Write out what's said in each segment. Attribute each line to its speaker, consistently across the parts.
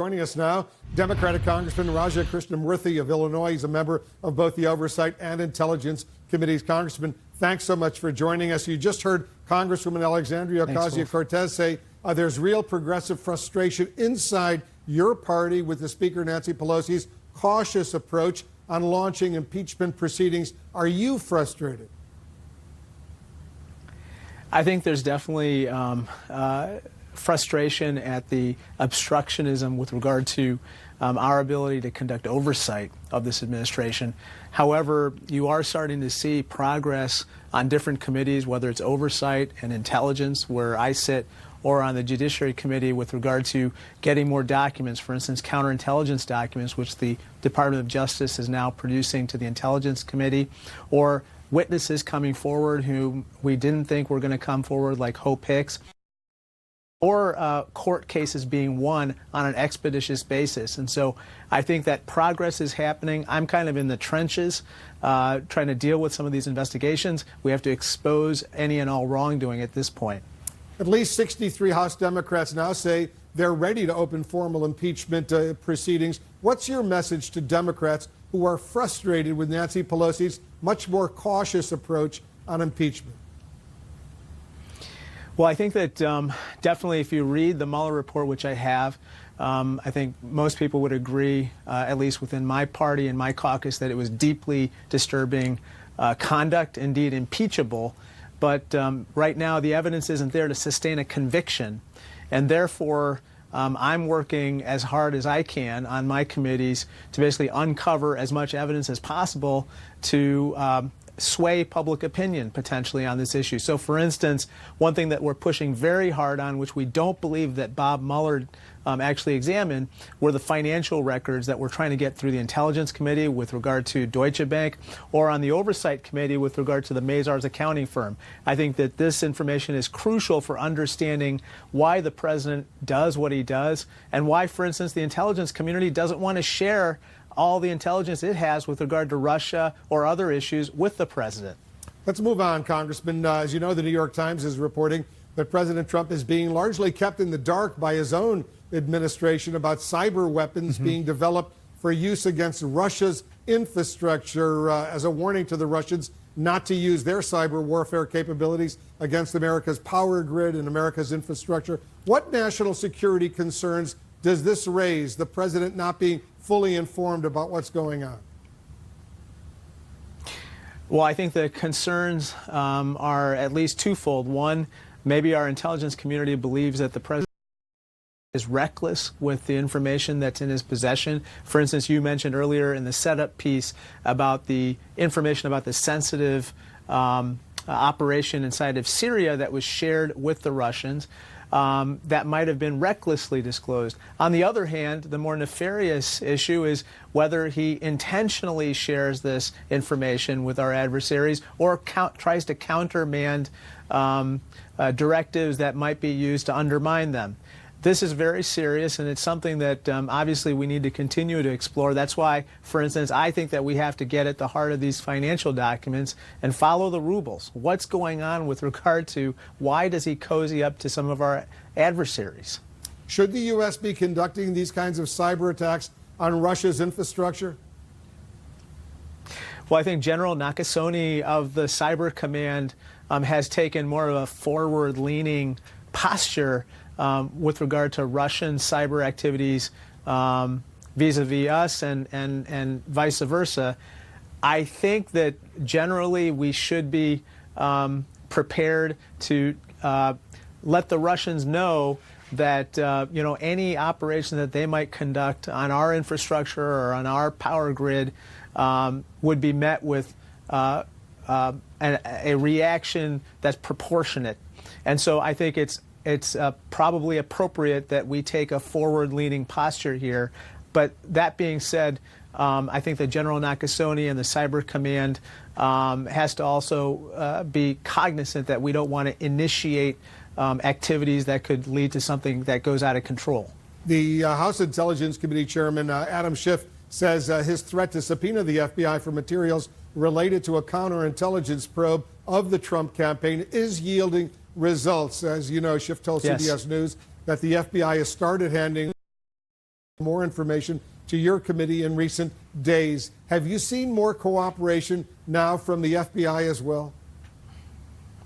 Speaker 1: Joining us now, Democratic Congressman Raja Krishnamoorthi of Illinois. He's a member of both the Oversight and Intelligence Committees. Congressman, thanks so much for joining us. You just heard Congresswoman Alexandria Ocasio-Cortez say there's real progressive frustration inside your party with the Speaker Nancy Pelosi's cautious approach on launching impeachment proceedings. Are you frustrated?
Speaker 2: I think there's definitely frustration at the obstructionism with regard to our ability to conduct oversight of this administration. However, you are starting to see progress on different committees, whether it's oversight and intelligence, where I sit, or on the Judiciary Committee with regard to getting more documents, for instance, counterintelligence documents, which the Department of Justice is now producing to the Intelligence Committee, or witnesses coming forward who we didn't think were going to come forward, like Hope Hicks, or court cases being won on an expeditious basis. And so I think that progress is happening. I'm kind of in the trenches trying to deal with some of these investigations. We have to expose any and all wrongdoing at this point.
Speaker 1: At least 63 House Democrats now say they're ready to open formal impeachment proceedings. What's your message to Democrats who are frustrated with Nancy Pelosi's much more cautious approach on impeachment?
Speaker 2: Well, I think that definitely if you read the Mueller report, which I have, I think most people would agree, at least within my party and my caucus, that it was deeply disturbing conduct, indeed impeachable. But right now the evidence isn't there to sustain a conviction. And therefore, I'm working as hard as I can on my committees to basically uncover as much evidence as possible to sway public opinion potentially on this issue. So for instance, one thing that we're pushing very hard on, which we don't believe that Bob Mueller actually examined, were the financial records that we're trying to get through the Intelligence Committee with regard to Deutsche Bank, or on the Oversight Committee with regard to the Mazars accounting firm. I think that this information is crucial for understanding why the president does what he does, and why, for instance, the intelligence community doesn't want to share all the intelligence it has with regard to Russia or other issues with the president.
Speaker 1: Let's move on, Congressman. As you know, the New York Times is reporting that President Trump is being largely kept in the dark by his own administration about cyber weapons being developed for use against Russia's infrastructure, as a warning to the Russians not to use their cyber warfare capabilities against America's power grid and America's infrastructure. What national security concerns does this raise, the president not being fully informed about what's going on?
Speaker 2: Well, I think the concerns are at least twofold. One, maybe our intelligence community believes that the president is reckless with the information that's in his possession. For instance, you mentioned earlier in the setup piece about the information about the sensitive operation inside of Syria that was shared with the Russians. That might have been recklessly disclosed. On the other hand, the more nefarious issue is whether he intentionally shares this information with our adversaries or tries to countermand directives that might be used to undermine them. This is very serious, and it's something that obviously we need to continue to explore. That's why, for instance, I think that we have to get at the heart of these financial documents and follow the rubles. What's going on with regard to why does he cozy up to some of our adversaries?
Speaker 1: Should the U.S. be conducting these kinds of cyber attacks on Russia's infrastructure?
Speaker 2: Well, I think General Nakasone of the Cyber Command has taken more of a forward-leaning posture with regard to Russian cyber activities vis-a-vis us and vice versa. I think that generally we should be prepared to let the Russians know that any operation that they might conduct on our infrastructure or on our power grid would be met with a reaction that's proportionate. And so I think it's probably appropriate that we take a forward-leaning posture here. But that being said, I think that General Nakasone and the Cyber Command has to also be cognizant that we don't want to initiate activities that could lead to something that goes out of control.
Speaker 1: The House Intelligence Committee Chairman Adam Schiff says his threat to subpoena the FBI for materials related to a counterintelligence probe of the Trump campaign is yielding results. As you know, Schiff told CBS News that the FBI has started handing more information to your committee in recent days. Have you seen more cooperation now from the FBI as well?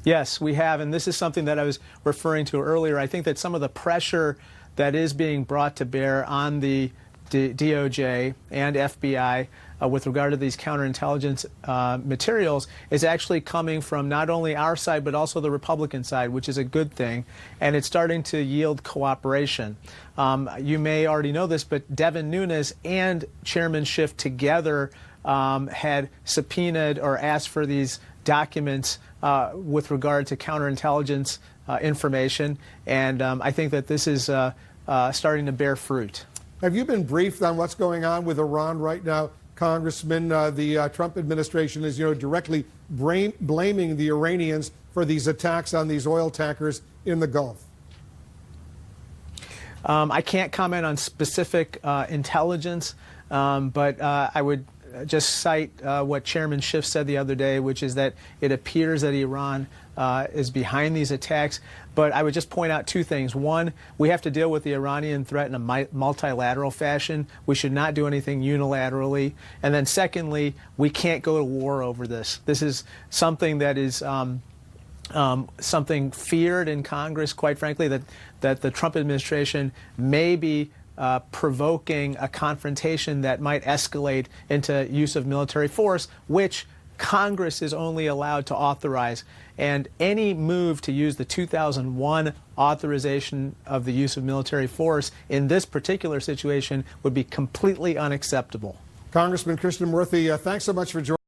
Speaker 2: Yes, we have, and this is something that I was referring to earlier. I think that some of the pressure that is being brought to bear on the DOJ and FBI with regard to these counterintelligence materials is actually coming from not only our side but also the Republican side, which is a good thing, and it's starting to yield cooperation. You may already know this, but Devin Nunes and Chairman Schiff together had subpoenaed or asked for these documents with regard to counterintelligence information, and I think that this is starting to bear fruit.
Speaker 1: Have you been briefed on what's going on with Iran right now, Congressman? The Trump administration is, directly blaming the Iranians for these attacks on these oil tankers in the Gulf.
Speaker 2: I can't comment on specific intelligence, but I would just cite what Chairman Schiff said the other day, which is that it appears that Iran is behind these attacks. But I would just point out two things. One, we have to deal with the Iranian threat in a multilateral fashion. We should not do anything unilaterally. And then secondly, we can't go to war over this. This is something that is something feared in Congress, quite frankly, that the Trump administration may be provoking a confrontation that might escalate into use of military force, which Congress is only allowed to authorize. And any move to use the 2001 authorization of the use of military force in this particular situation would be completely unacceptable.
Speaker 1: Congressman Krishnamoorthi, thanks so much for joining us.